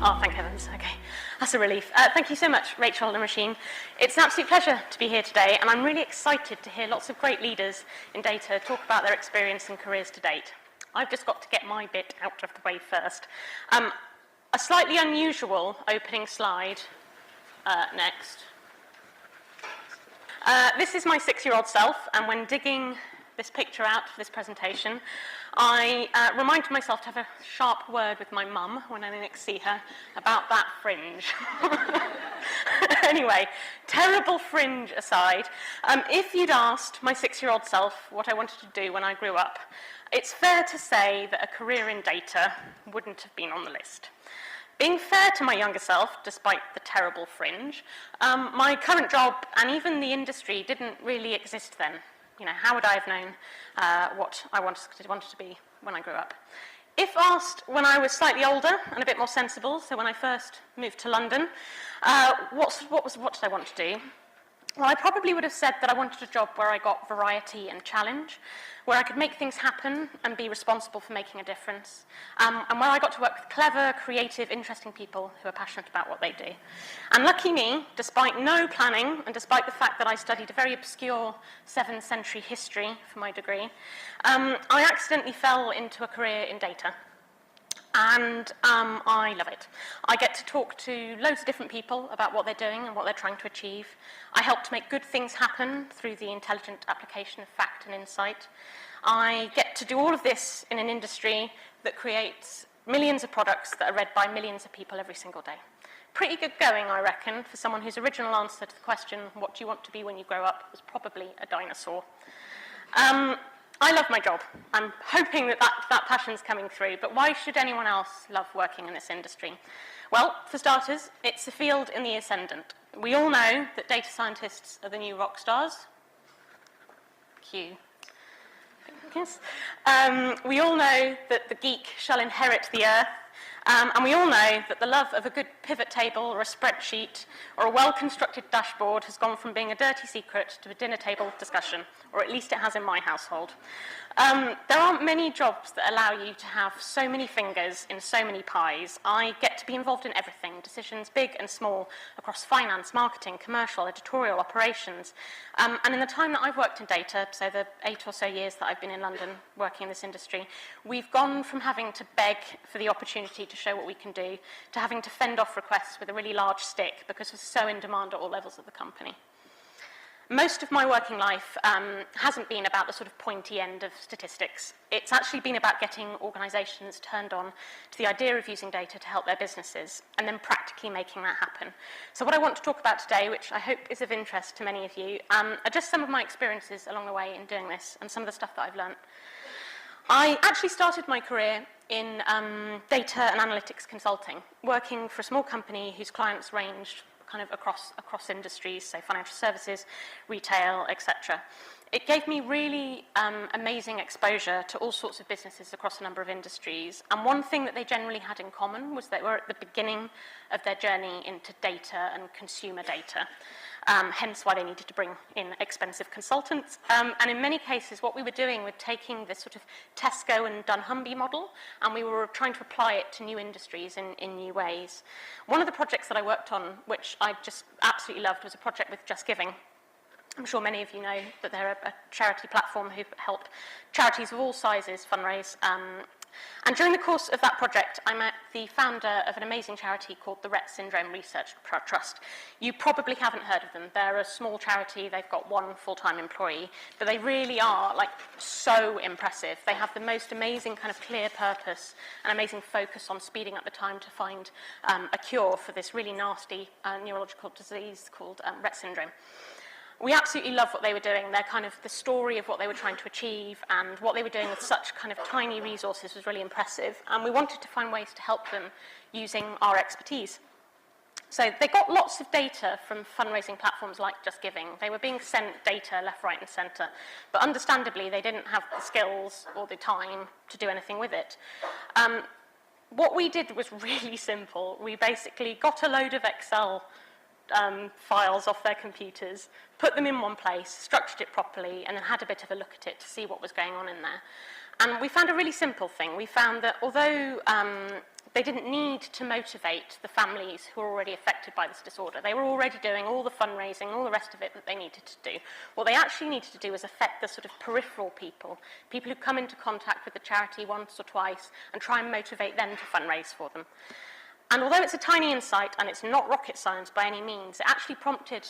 Oh, thank heavens. Okay, that's a relief. Thank you so much, Rachel and Rasheen. It's an absolute pleasure to be here today, and I'm really excited to hear lots of great leaders in data talk about their experience and careers to date. I've just got to get my bit out of the way first. A slightly unusual opening slide next. This is my 6-year-old self, and when digging this picture out for this presentation, I reminded myself to have a sharp word with my mum when I next see her about that fringe. Anyway, terrible fringe aside, if you'd asked my 6-year-old self what I wanted to do when I grew up, it's fair to say that a career in data wouldn't have been on the list. Being fair to my younger self, despite the terrible fringe, my current job and even the industry didn't really exist then. You know, how would I have known what I wanted to be when I grew up? If asked when I was slightly older and a bit more sensible, so when I first moved to London, what did I want to do? Well, I probably would have said that I wanted a job where I got variety and challenge, where I could make things happen and be responsible for making a difference, and where I got to work with clever, creative, interesting people who are passionate about what they do. And lucky me, despite no planning, and despite the fact that I studied a very obscure 7th century history for my degree, I accidentally fell into a career in data. And I love it. I get to talk to loads of different people about what they're doing and what they're trying to achieve. I help to make good things happen through the intelligent application of fact and insight. I get to do all of this in an industry that creates millions of products that are read by millions of people every single day. Pretty good going, I reckon, for someone whose original answer to the question, what do you want to be when you grow up, was probably a dinosaur. I love my job. I'm hoping that passion's coming through, but why should anyone else love working in this industry? Well, for starters, it's a field in the ascendant. We all know that data scientists are the new rock stars. Cue. Yes. We all know that the geek shall inherit the earth, and we all know that the love of a good pivot table or a spreadsheet or a well-constructed dashboard has gone from being a dirty secret to a dinner table discussion, or at least it has in my household. There aren't many jobs that allow you to have so many fingers in so many pies. I get to be involved in everything, decisions big and small, across finance, marketing, commercial, editorial, operations. And in the time that I've worked in data, so the 8 or so years that I've been in London working in this industry, we've gone from having to beg for the opportunity to show what we can do to having to fend off requests with a really large stick because we're so in demand at all levels of the company. Most of my working life hasn't been about the sort of pointy end of statistics. It's actually been about getting organisations turned on to the idea of using data to help their businesses and then practically making that happen. So what I want to talk about today, which I hope is of interest to many of you, are just some of my experiences along the way in doing this and some of the stuff that I've learnt. I actually started my career in data and analytics consulting, working for a small company whose clients ranged kind of across industries, so financial services, retail, etc. It gave me really amazing exposure to all sorts of businesses across a number of industries. And one thing that they generally had in common was they were at the beginning of their journey into data and consumer data. Hence why they needed to bring in expensive consultants. And in many cases, what we were doing was taking this sort of Tesco and dunnhumby model, and we were trying to apply it to new industries in new ways. One of the projects that I worked on, which I just absolutely loved, was a project with Just Giving. I'm sure many of you know that they're a charity platform who help charities of all sizes fundraise. And during the course of that project, I met the founder of an amazing charity called the Rett Syndrome Research Trust. You probably haven't heard of them. They're a small charity. They've got one full-time employee, but they really are like so impressive. They have the most amazing kind of clear purpose and amazing focus on speeding up the time to find a cure for this really nasty neurological disease called Rett syndrome. We absolutely love what they were doing. They're kind of the story of what they were trying to achieve, and what they were doing with such kind of tiny resources was really impressive. And we wanted to find ways to help them using our expertise. So they got lots of data from fundraising platforms like Just Giving. They were being sent data left, right, and centre. But understandably, they didn't have the skills or the time to do anything with it. What we did was really simple. We basically got a load of Excel files off their computers, put them in one place, structured it properly, and then had a bit of a look at it to see what was going on in there. And we found a really simple thing. We found that although they didn't need to motivate the families who were already affected by this disorder, they were already doing all the fundraising, all the rest of it that they needed to do. What they actually needed to do was affect the sort of peripheral people, people who come into contact with the charity once or twice, and try and motivate them to fundraise for them. And although it's a tiny insight and it's not rocket science by any means, it actually prompted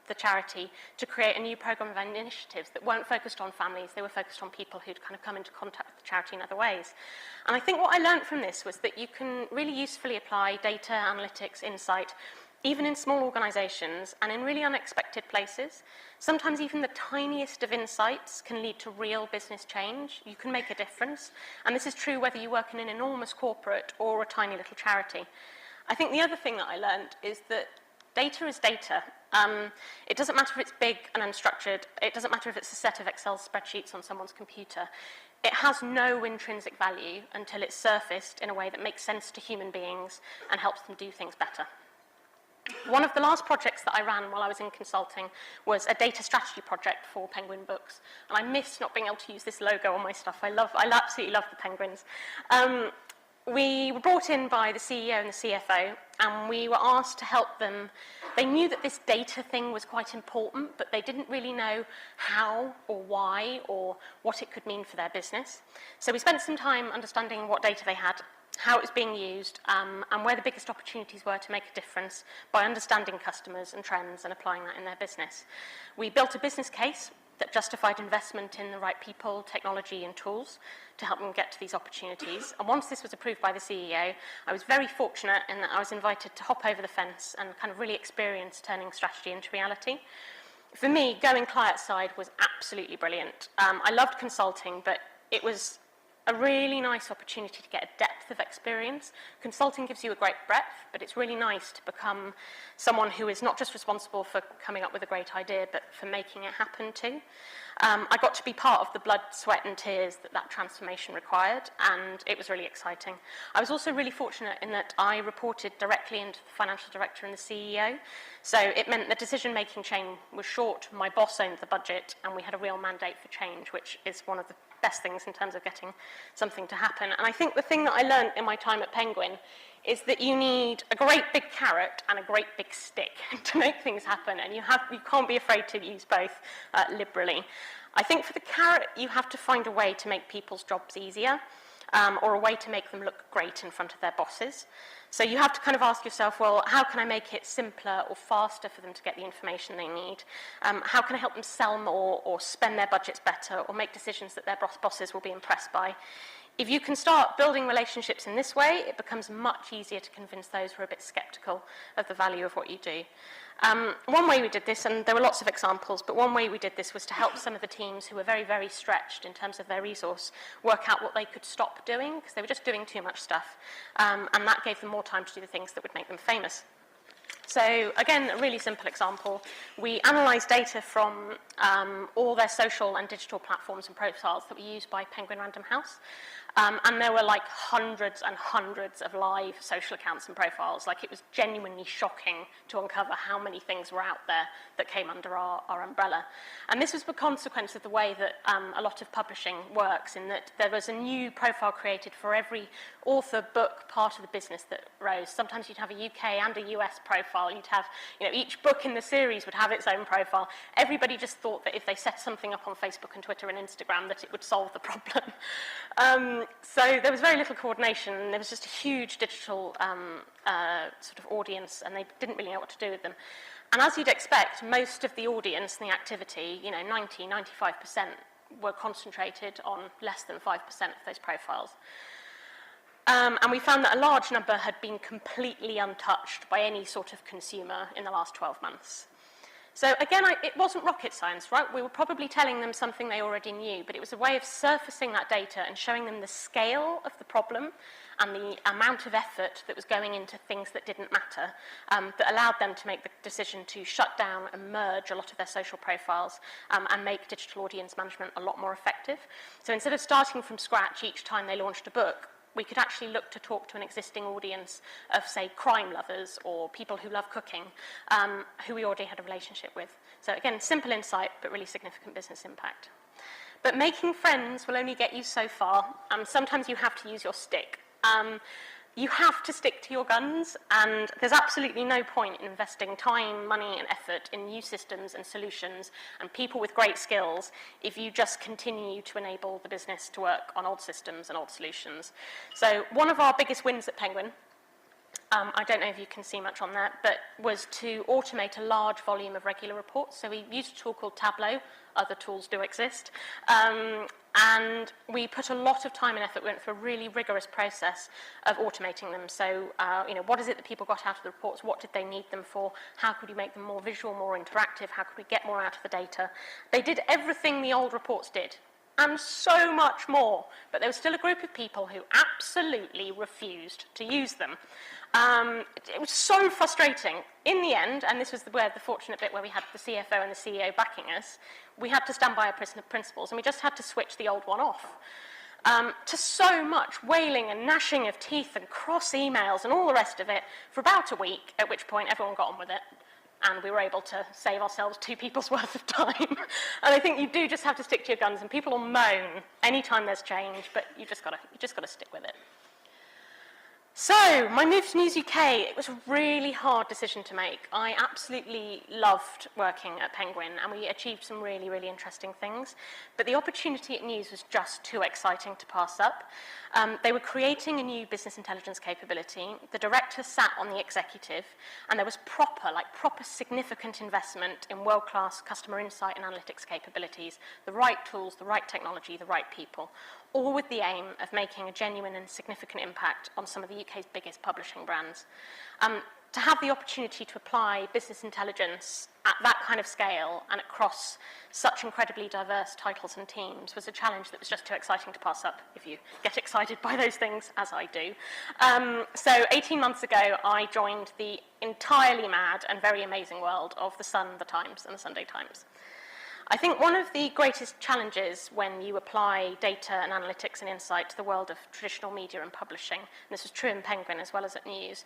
the charity to create a new program of initiatives that weren't focused on families, they were focused on people who'd kind of come into contact with the charity in other ways. And I think what I learned from this was that you can really usefully apply data, analytics, insight, even in small organisations and in really unexpected places. Sometimes even the tiniest of insights can lead to real business change. You can make a difference. And this is true whether you work in an enormous corporate or a tiny little charity. I think the other thing that I learned is that data is data. It doesn't matter if it's big and unstructured. It doesn't matter if it's a set of Excel spreadsheets on someone's computer. It has no intrinsic value until it's surfaced in a way that makes sense to human beings and helps them do things better. One of the last projects that I ran while I was in consulting was a data strategy project for Penguin Books. And I miss not being able to use this logo on my stuff. I absolutely love the penguins. We were brought in by the CEO and the CFO, and we were asked to help them. They knew that this data thing was quite important, but they didn't really know how or why or what it could mean for their business. So we spent some time understanding what data they had, how it was being used, and where the biggest opportunities were to make a difference by understanding customers and trends and applying that in their business. We built a business case that justified investment in the right people, technology, and tools to help them get to these opportunities. And once this was approved by the CEO, I was very fortunate in that I was invited to hop over the fence and kind of really experience turning strategy into reality. For me, going client side was absolutely brilliant. I loved consulting, but it was a really nice opportunity to get a depth of experience. Consulting gives you a great breadth, but it's really nice to become someone who is not just responsible for coming up with a great idea, but for making it happen too. I got to be part of the blood, sweat and tears that transformation required, and it was really exciting. I was also really fortunate in that I reported directly into the financial director and the CEO, so it meant the decision-making chain was short, my boss owned the budget, and we had a real mandate for change, which is one of the best things in terms of getting something to happen. And I think the thing that I learned in my time at Penguin is that you need a great big carrot and a great big stick to make things happen, and you can't be afraid to use both liberally. I think for the carrot, you have to find a way to make people's jobs easier, or a way to make them look great in front of their bosses. So you have to kind of ask yourself, well, how can I make it simpler or faster for them to get the information they need? How can I help them sell more or spend their budgets better or make decisions that their bosses will be impressed by? If you can start building relationships in this way, it becomes much easier to convince those who are a bit sceptical of the value of what you do. One way we did this, and there were lots of examples, but one way we did this was to help some of the teams who were very, very stretched in terms of their resource work out what they could stop doing, because they were just doing too much stuff. And that gave them more time to do the things that would make them famous. So again, a really simple example. We analysed data from all their social and digital platforms and profiles that were used by Penguin Random House. And there were like hundreds and hundreds of live social accounts and profiles. Like, it was genuinely shocking to uncover how many things were out there that came under our umbrella. And this was the consequence of the way that a lot of publishing works, in that there was a new profile created for every author, book, part of the business that rose. Sometimes you'd have a UK and a US profile. You'd have, each book in the series would have its own profile. Everybody just thought that if they set something up on Facebook and Twitter and Instagram, that it would solve the problem. So there was very little coordination. There was just a huge digital sort of audience, and they didn't really know what to do with them. And as you'd expect, most of the audience and the activity, 90, 95%, were concentrated on less than 5% of those profiles. And we found that a large number had been completely untouched by any sort of consumer in the last 12 months. So again, it wasn't rocket science, right? We were probably telling them something they already knew, but it was a way of surfacing that data and showing them the scale of the problem and the amount of effort that was going into things that didn't matter, that allowed them to make the decision to shut down and merge a lot of their social profiles and make digital audience management a lot more effective. So instead of starting from scratch each time they launched a book, we could actually look to talk to an existing audience of, say, crime lovers or people who love cooking, who we already had a relationship with. So again, simple insight, but really significant business impact. But making friends will only get you so far. Sometimes you have to use your stick. You have to stick to your guns, and there's absolutely no point in investing time, money, and effort in new systems and solutions and people with great skills if you just continue to enable the business to work on old systems and old solutions. So one of our biggest wins at Penguin, I don't know if you can see much on that, but was to automate a large volume of regular reports. So we used a tool called Tableau. Other tools do exist. And we put a lot of time and effort. We went through a really rigorous process of automating them. So, what is it that people got out of the reports? What did they need them for? How could we make them more visual, more interactive? How could we get more out of the data? They did everything the old reports did, and so much more. But there was still a group of people who absolutely refused to use them. It was so frustrating. In the end, and this was the fortunate bit where we had the CFO and the CEO backing us, we had to stand by our principles, and we just had to switch the old one off. To so much wailing and gnashing of teeth and cross emails and all the rest of it for about a week, at which point everyone got on with it. And we were able to save ourselves 2 people's worth of time. And I think you do just have to stick to your guns, and people will moan anytime there's change, but you just got to stick with it. So, my move to News UK, it was a really hard decision to make. I absolutely loved working at Penguin, and we achieved some really, really interesting things. But the opportunity at News was just too exciting to pass up. They were creating a new business intelligence capability. The director sat on the executive, and there was proper significant investment in world-class customer insight and analytics capabilities, the right tools, the right technology, the right people, all with the aim of making a genuine and significant impact on some of the UK's biggest publishing brands. To have the opportunity to apply business intelligence at that kind of scale and across such incredibly diverse titles and teams was a challenge that was just too exciting to pass up, if you get excited by those things, as I do. So 18 months ago, I joined the entirely mad and very amazing world of The Sun, The Times, and The Sunday Times. I think one of the greatest challenges when you apply data and analytics and insight to the world of traditional media and publishing, and this was true in Penguin as well as at News,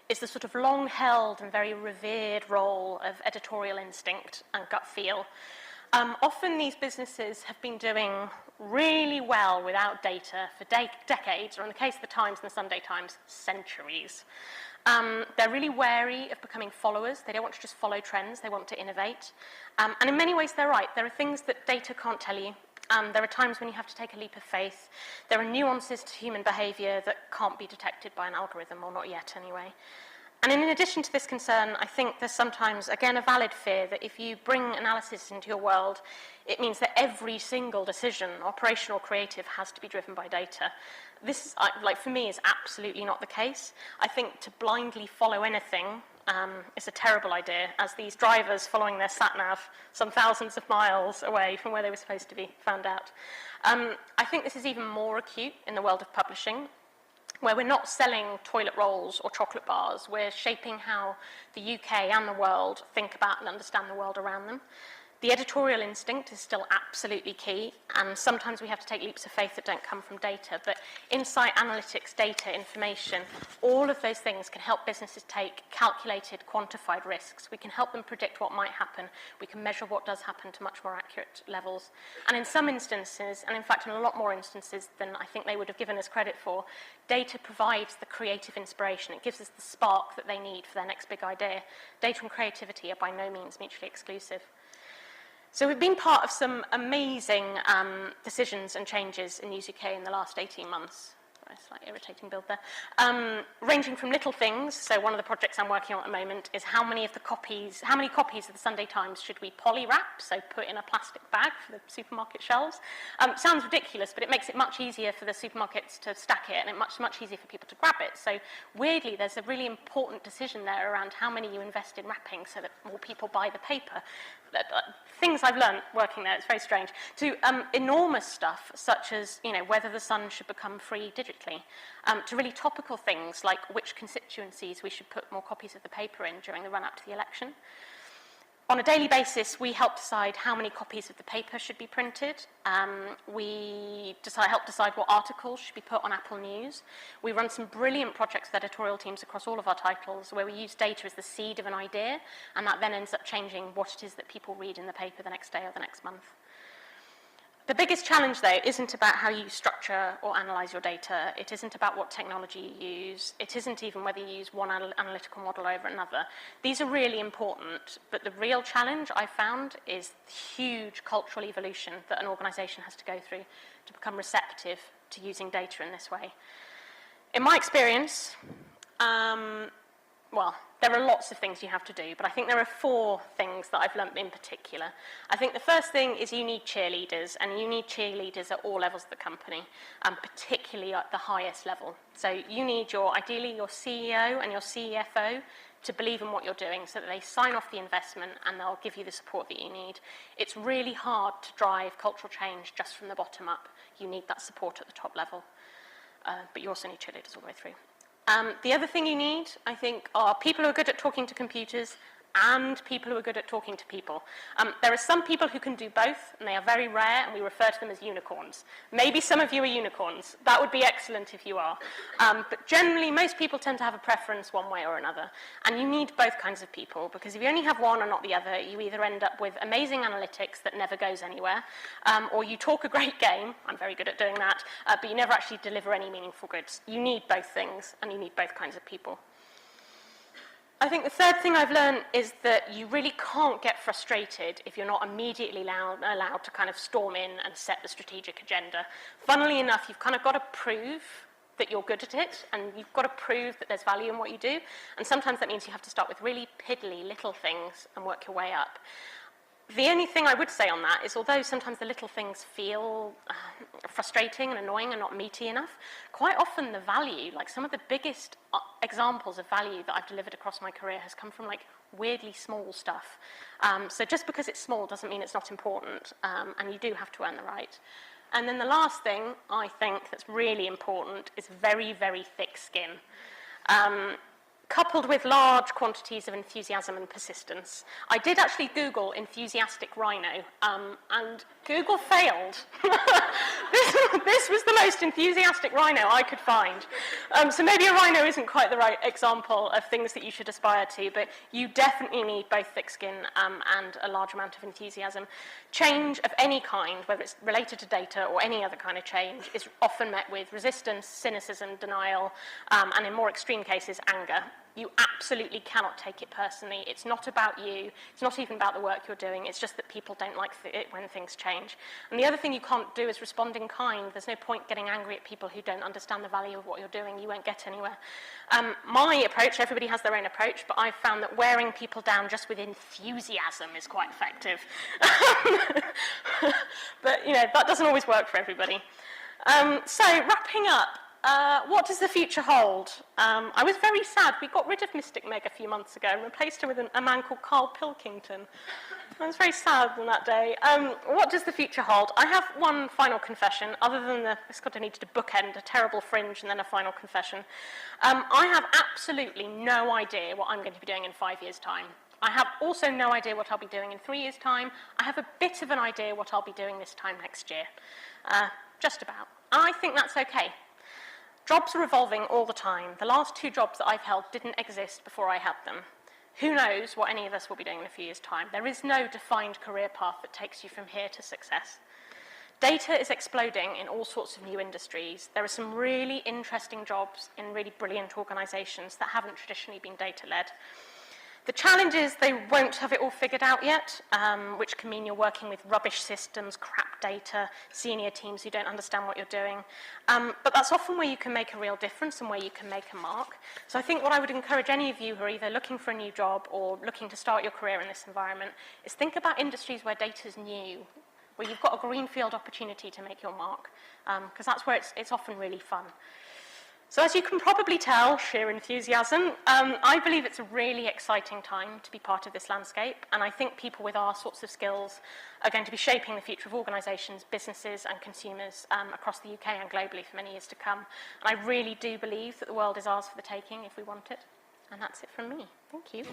is the sort of long-held and very revered role of editorial instinct and gut feel. Often these businesses have been doing really well without data for decades, or in the case of the Times and the Sunday Times, centuries. They're really wary of becoming followers. They don't want to just follow trends. They want to innovate. And in many ways, they're right. There are things that data can't tell you. There are times when you have to take a leap of faith. There are nuances to human behavior that can't be detected by an algorithm, or not yet anyway. And in addition to this concern, I think there's sometimes, again, a valid fear that if you bring analysis into your world, it means that every single decision, operational or creative, has to be driven by data. This, for me, is absolutely not the case. I think to blindly follow anything is a terrible idea, as these drivers following their sat-nav some thousands of miles away from where they were supposed to be found out. I think this is even more acute in the world of publishing, where we're not selling toilet rolls or chocolate bars. We're shaping how the UK and the world think about and understand the world around them. The editorial instinct is still absolutely key, and sometimes we have to take leaps of faith that don't come from data, but insight, analytics, data, information, all of those things can help businesses take calculated, quantified risks. We can help them predict what might happen. We can measure what does happen to much more accurate levels. And in some instances, and in fact in a lot more instances than I think they would have given us credit for, data provides the creative inspiration. It gives us the spark that they need for their next big idea. Data and creativity are by no means mutually exclusive. So we've been part of some amazing decisions and changes in News UK in the last 18 months. Sorry, slightly irritating build there. Ranging from little things, so one of the projects I'm working on at the moment is how many copies of the Sunday Times should we poly-wrap, so put in a plastic bag for the supermarket shelves. Sounds ridiculous, but it makes it much easier for the supermarkets to stack it, and it much easier for people to grab it. So weirdly, there's a really important decision there around how many you invest in wrapping so that more people buy the paper. Things I've learned working there, it's very strange, to enormous stuff such as whether the Sun should become free digitally, to really topical things like which constituencies we should put more copies of the paper in during the run-up to the election. On a daily basis, we help decide how many copies of the paper should be printed. We help decide what articles should be put on Apple News. We run some brilliant projects with editorial teams across all of our titles where we use data as the seed of an idea, and that then ends up changing what it is that people read in the paper the next day or the next month. The biggest challenge, though, isn't about how you structure or analyse your data. It isn't about what technology you use. It isn't even whether you use one analytical model over another. These are really important, but the real challenge I found is the huge cultural evolution that an organisation has to go through to become receptive to using data in this way. In my experience, well, there are lots of things you have to do, but I think there are 4 things that I've learnt in particular. I think the first thing is you need cheerleaders, and you need cheerleaders at all levels of the company, particularly at the highest level. So you need ideally your CEO and your CFO to believe in what you're doing so that they sign off the investment and they'll give you the support that you need. It's really hard to drive cultural change just from the bottom up. You need that support at the top level, but you also need cheerleaders all the way through. The other thing you need, I think, are people who are good at talking to computers and people who are good at talking to people. There are some people who can do both, and they are very rare, and we refer to them as unicorns. Maybe some of you are unicorns. That would be excellent if you are. But generally, most people tend to have a preference one way or another. And you need both kinds of people, because if you only have one and not the other, you either end up with amazing analytics that never goes anywhere, or you talk a great game, I'm very good at doing that, but you never actually deliver any meaningful goods. You need both things, and you need both kinds of people. I think the third thing I've learned is that you really can't get frustrated if you're not immediately allowed to kind of storm in and set the strategic agenda. Funnily enough, you've kind of got to prove that you're good at it, and you've got to prove that there's value in what you do, and sometimes that means you have to start with really piddly little things and work your way up. The only thing I would say on that is, although sometimes the little things feel frustrating and annoying and not meaty enough, quite often the value, like some of the biggest examples of value that I've delivered across my career has come from like weirdly small stuff. So just because it's small doesn't mean it's not important, and you do have to earn the right. And then the last thing I think that's really important is very, very thick skin. Coupled with large quantities of enthusiasm and persistence. I did actually Google enthusiastic rhino, and Google failed. This was the most enthusiastic rhino I could find. So maybe a rhino isn't quite the right example of things that you should aspire to, but you definitely need both thick skin and a large amount of enthusiasm. Change of any kind, whether it's related to data or any other kind of change, is often met with resistance, cynicism, denial, and in more extreme cases, anger. You absolutely cannot take it personally. It's not about you. It's not even about the work you're doing. It's just that people don't like it when things change. And the other thing you can't do is respond in kind. There's no point getting angry at people who don't understand the value of what you're doing. You won't get anywhere. My approach, everybody has their own approach, but I've found that wearing people down just with enthusiasm is quite effective. But, you know, that doesn't always work for everybody. So, wrapping up. What does the future hold? I was very sad. We got rid of Mystic Meg a few months ago and replaced her with a man called Carl Pilkington. I was very sad on that day. What does the future hold? I have one final confession, other than this kind of needed to bookend a terrible fringe and then a final confession. I have absolutely no idea what I'm going to be doing in 5 years' time. I have also no idea what I'll be doing in 3 years' time. I have a bit of an idea what I'll be doing this time next year. Just about. I think that's okay. Jobs are evolving all the time. The last 2 jobs that I've held didn't exist before I had them. Who knows what any of us will be doing in a few years' time? There is no defined career path that takes you from here to success. Data is exploding in all sorts of new industries. There are some really interesting jobs in really brilliant organisations that haven't traditionally been data-led. The challenge is they won't have it all figured out yet, which can mean you're working with rubbish systems, crap data, senior teams who don't understand what you're doing. But that's often where you can make a real difference and where you can make a mark. So I think what I would encourage any of you who are either looking for a new job or looking to start your career in this environment is think about industries where data is new, where you've got a greenfield opportunity to make your mark, because that's where it's often really fun. So as you can probably tell, sheer enthusiasm, I believe it's a really exciting time to be part of this landscape, and I think people with our sorts of skills are going to be shaping the future of organisations, businesses and consumers across the UK and globally for many years to come. And I really do believe that the world is ours for the taking if we want it. And that's it from me. Thank you.